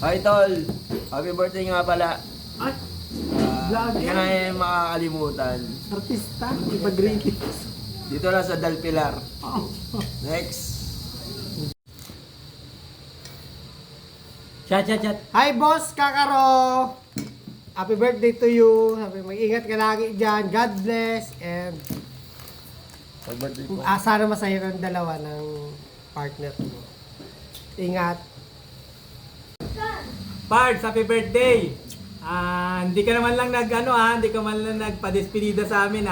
Hi tol, happy birthday nga pala. At Hindi ka na makakalimutan. artista, iba greetings. Dito lang sa Del Pilar. Oh. Next. Chat. Hi boss, Kakaro! Happy birthday to you. Sabi, mag-ingat ka lagi dyan. God bless. And Happy birthday po. sana masaya ng dalawa ng partner mo. Ingat. Pards, happy birthday! Hindi ka naman lang hindi ka man lang nagpa-despedida sa amin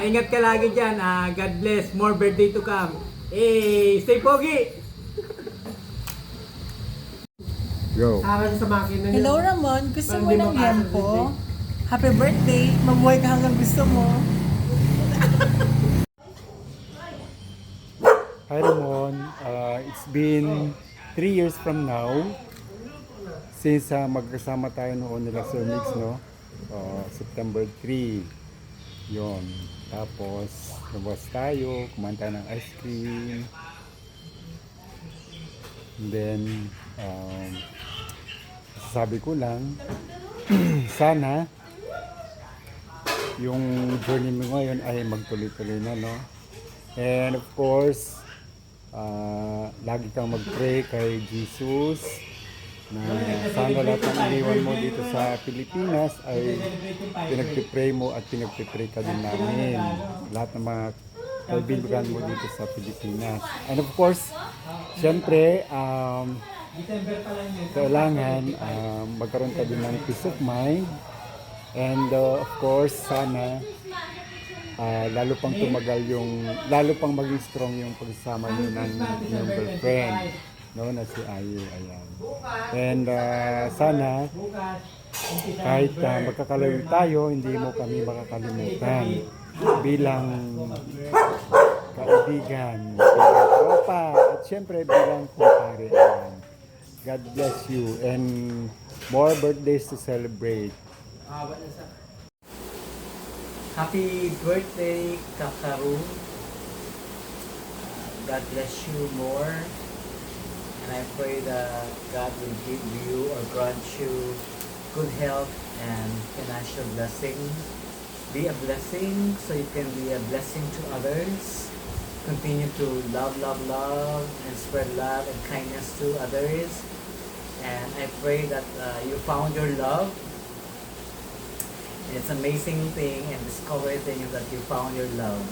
ingat ka lagi dyan. God bless, more birthday to come. Hey, stay pogi! Go. Para sa makina niyo. Hello Ramon, gusto Parang mo di ng makasal yempo? Happy birthday! Mabuhay ka hanggang gusto mo. Hi Ramon, it's been 3 years from now since magkasama tayo noon nila Sir Mix, no? September 3 yon. Tapos labas tayo, kumain tayo ng ice cream. And then sabi ko lang sana yung journey mo ngayon ay magtuloy-tuloy na, no? And of course, lagi kang mag-pray kay Jesus na sana lahat ng iniwan mo dito sa Pilipinas ay pinagpipray mo at pinagpipray ka din namin. Lahat ng mga kaibigan mo dito sa Pilipinas. And of course, syempre, kailangan magkaroon ka din ng peace of mind. And of course, sana lalo pang maging strong yung pagsama niyo ng yung girlfriend, no, na si Ayu, ayan. And sana kahit magkakalayo tayo, hindi mo kami makakalimutan bilang kaibigan, bilang tropa, at syempre bilang kumpare. God bless you and more birthdays to celebrate. Happy birthday, Kakaru. God bless you more. And I pray that God will give you or grant you good health and financial blessings. Be a blessing so you can be a blessing to others. Continue to love and spread love and kindness to others. And I pray that you found your love. It's amazing thing and discovery thing is that you found your love.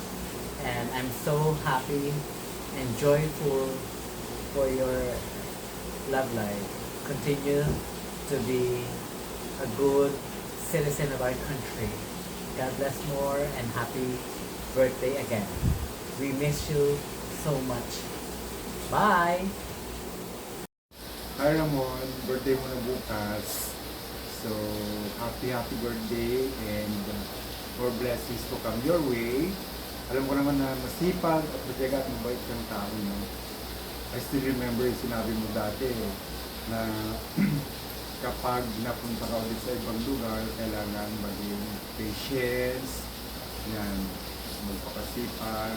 And I'm so happy and joyful for your love life. Continue to be a good citizen of our country. God bless more and happy birthday again. We miss you so much. Bye! Hi Ramon, birthday mo na bukas. So, happy birthday and more blessings to come your way. Alam ko naman na masipag at matyaga at mabait kang tao, no? I still remember yung sinabi mo dati na kapag napunta ka ulit sa ibang lugar, kailangan maging patience, yan, magpakasipag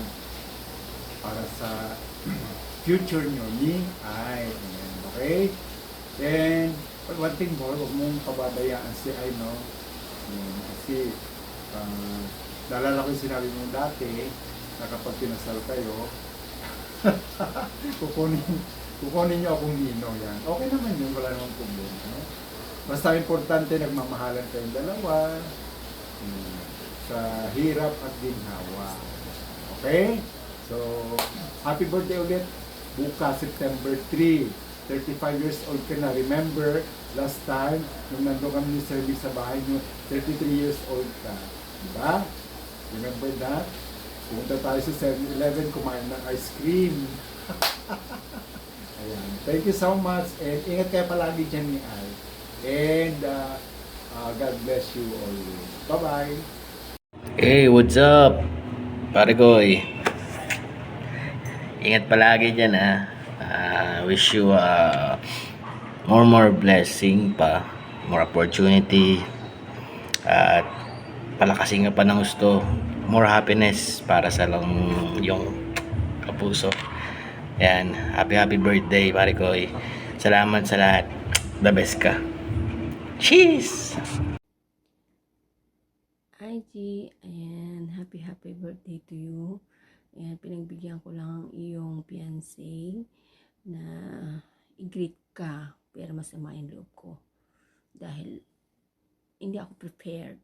para sa future nyo ni ay, ayan, okay? And one thing more, huwag mong pababayaan si ay, no? Kasi naalala ko yung sinabi mo dati na kapag pinasal kayo kukunin nyo akong ninong, yan. Okay naman yun, wala namang problema, no? Basta importante nagmamahalan kayong dalawa sa hirap at ginhawa. Okay? So, happy birthday ulit bukas, September 3. 35 years old ka na. Remember, last time, nung nandun kami ni service sa bahay nyo, 33 years old ka. Diba? Remember that? Pumunta tayo sa 7-Eleven, kumain ng ice cream. Ayan. Thank you so much. And ingat kayo palagi dyan ni Al. And God bless you always. Bye-bye. Hey, what's up? Pare Koy. Ingat palagi dyan wish you more blessing pa, more opportunity, at palakasin ka pa ng gusto, more happiness para sa lang yung kapuso. Yan, happy birthday pare Koy. Salamat sa lahat. the best ka. Cheese! IG, ayan, happy birthday to you. Ayan, pinagbigyan ko lang ang iyong fiancé na i-greet ka, pero masama yung loob ko. Dahil hindi ako prepared.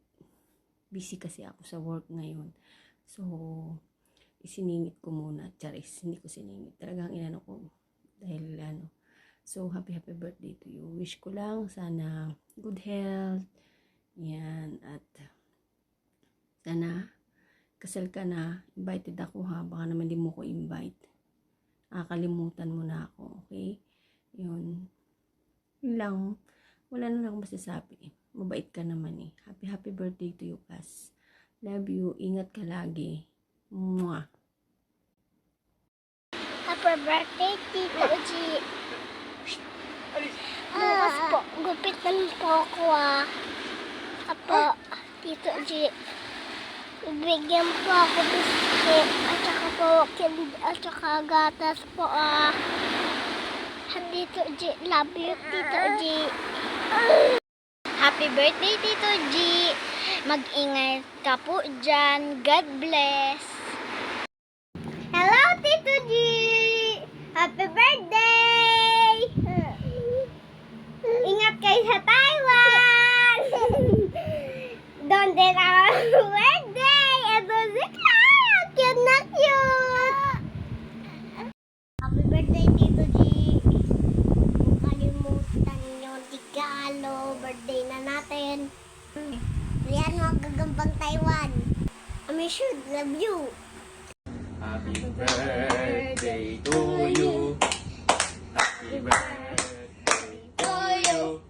Busy kasi ako sa work ngayon. So, isiningit ko muna. Charis, hindi ko siningit. Talagang inano ko. Dahil ano. So, happy birthday to you. Wish ko lang sana good health. Yan, at sana, kasal ka na, invited ako ha, baka naman di mo ko invite. Kalimutan mo na ako, okay? Yun lang, wala na lang masasabi. Mabait ka naman eh. Happy birthday to you, Cas. Love you, ingat ka lagi. Mwah! Happy birthday, Tito G. Bukas po, gupit naman po ako Apo, Tito G. Bigyan po ako biscuit at saka po at saka gatas po Tito G, love you Tito G. Happy birthday Tito G. Mag-ingat ka po dyan. God bless. Hello Tito G. Happy birthday. Ingat kayo sa Taiwan. Doon din ang birthday. Ito si Clara. Cute na cute. Happy birthday, Tito G. Kung kalimutan nyo, Tigalo. Birthday na natin. Riyan mo ang gagambang Taiwan. I miss you. Love you. Happy birthday to you. Happy birthday to you.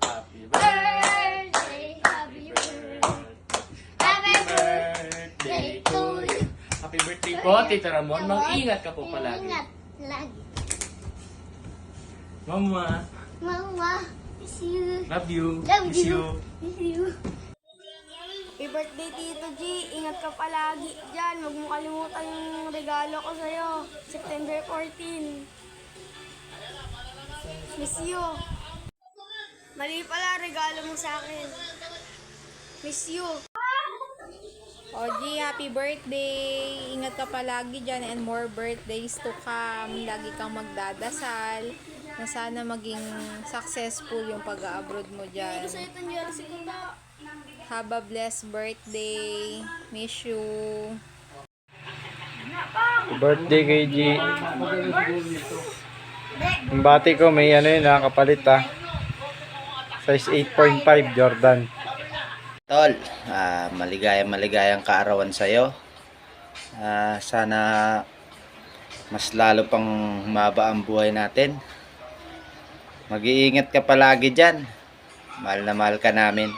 Happy birthday. Happy birthday. Happy birthday to you. Happy birthday po, Tito Ramon. Mag-ingat ka po palagi. Ingat. Lagi. Mama, Mama. Miss you. love you. Love Miss you. you. Miss you. Happy birthday, Tito G. Ingat ka palagi dyan. Huwag mo kalimutan yung regalo ko sa'yo. September 14. Miss you. Mali pala regalo mo sa akin. Miss you. Oji, happy birthday! Ingat ka palagi dyan and more birthdays to come. Lagi kang magdadasal na sana maging successful yung pag-abroad mo dyan. Sa'yo itong jersey ko ba? Have a blessed birthday. Miss you. Birthday kay G. Ang bati ko may ano yun kapalit Size 8.5 Jordan. Tol, maligayang kaarawan sa'yo. Sana mas lalo pang humaba ang buhay natin. Mag-iingat ka palagi dyan. Mahal na mahal ka namin.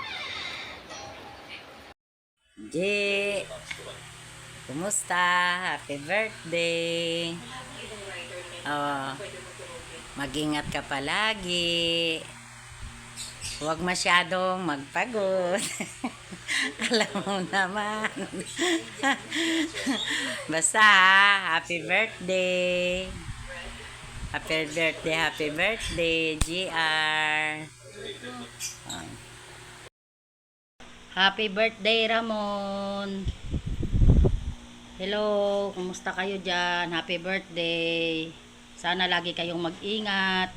G, kumusta? Happy birthday. Mag-ingat ka palagi. Huwag masyadong magpagod. Alam mo naman. Basta, happy birthday. Happy birthday, GR. Happy birthday, Ramon. Hello, kumusta kayo dyan? Happy birthday. Sana lagi kayong mag-ingat.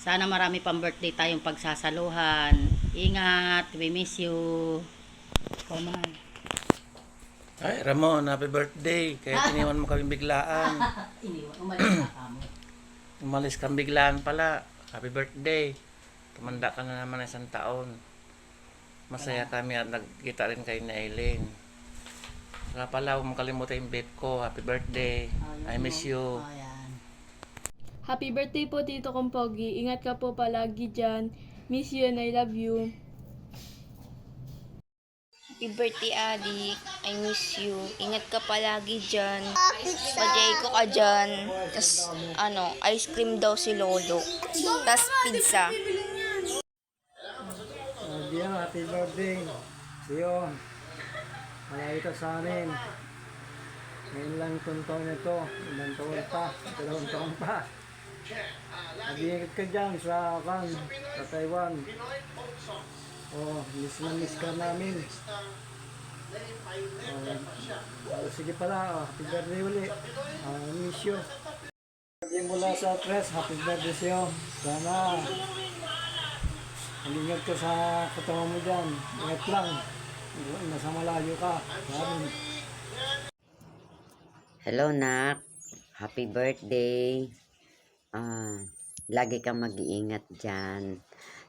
Sana marami pang birthday tayong pagsasaluhan. Ingat, we miss you. Come on. Ay, Ramon, happy birthday. Kaya iniwan mo kami biglaan. Umalis na kamo. Umalis kang biglaan pala. Happy birthday. Tumanda ka na naman isang taon. Masaya kami at nagkita rin kayo na Eileen. Saka pala, huwag mong kalimutan yung babe ko. Happy birthday. I miss you. Happy birthday po, Tito kong Pogi. Ingat ka po palagi dyan. Miss you and I love you. Happy birthday, Adik. I miss you. Ingat ka palagi dyan. Pajay ko ka dyan. Tas, ice cream daw si Lolo. Tas, pizza. Diyan, happy birthday. Diyon. Malayo ka sa amin. Ngayon lang itong taon nito. Ilang taon pa. 2 taon pa. Mag-iingat ka dyan sa Taiwan. Miss na miss ka namin. Sige pala, happy birthday uli. Miss you. Birthday mula sa Tres, happy birthday sa'yo. Sana mag-ingat ka sa katawan mo dyan. Ingat lang. Nasa malayo ka. Sabi. Hello, Nak. Happy birthday. Lagi kang mag-iingat dyan.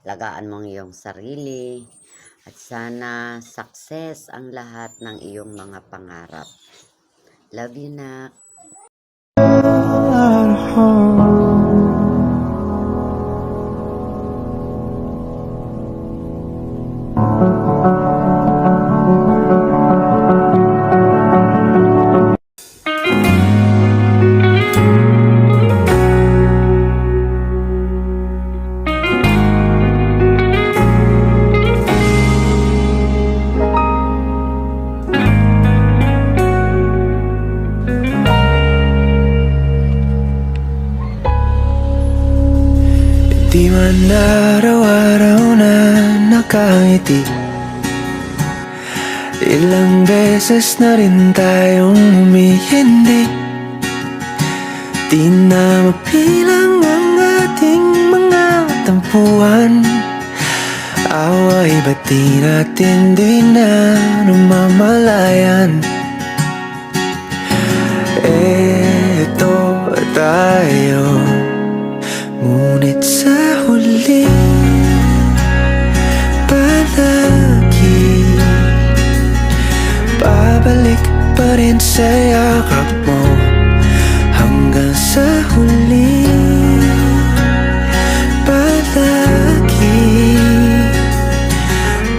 Lagaan mo ang iyong sarili. At sana success ang lahat ng iyong mga pangarap. Love you, Nak. Di man araw-araw na nakangiti, ilang beses na rin tayong humihindi. Di na mapilang ang ating mga tampuhan. Away ba't di natin di na namamalayan? Eto tayo, ngunit sa huli palagi babalik pa rin sa yakap mo. Hanggang sa huli palagi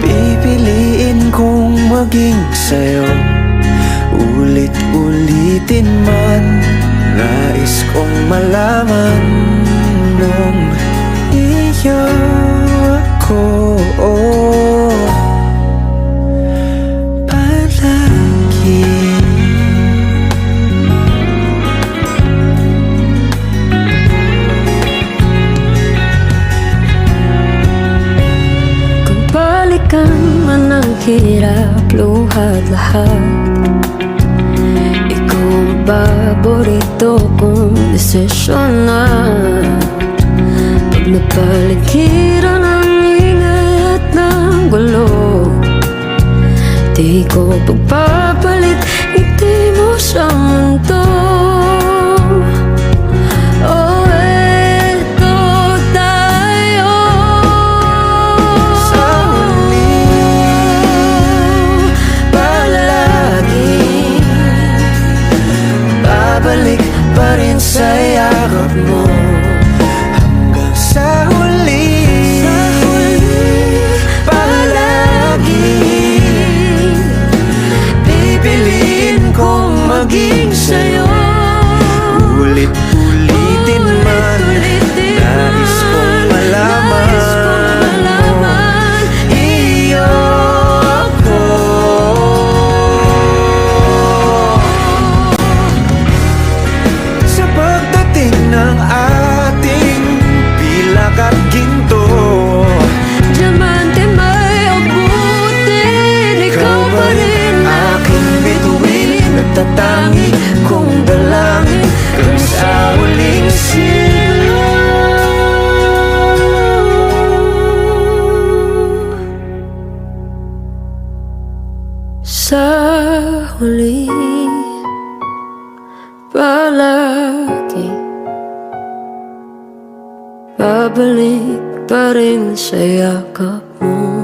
pipiliin kong maging sa'yo. Ulit-ulitin man, nais kong malaman nung iyo ako palagi. Kung balikan man ang hirap, luhat lahat, ikaw ang paborito kong desisyon na. Pag napaligiran ang ingay at ng gulo, di ko pagpapalit ngiti mo sa mundo. Oh, eto tayo sa huli palagi babalik pa rin sa yakap mo. Sa huli palagi pipiliin kong maging sa'yo. Ulit-ulitin man, nais kong malaman iyo ako. Sa pagdating ng ating pilak at ginto, diamante may abutin, ikaw pa rin aking bituin, nagtatangi kong dalangin kung sa huling sa huli palagi babalik pa rin sa yakap mo.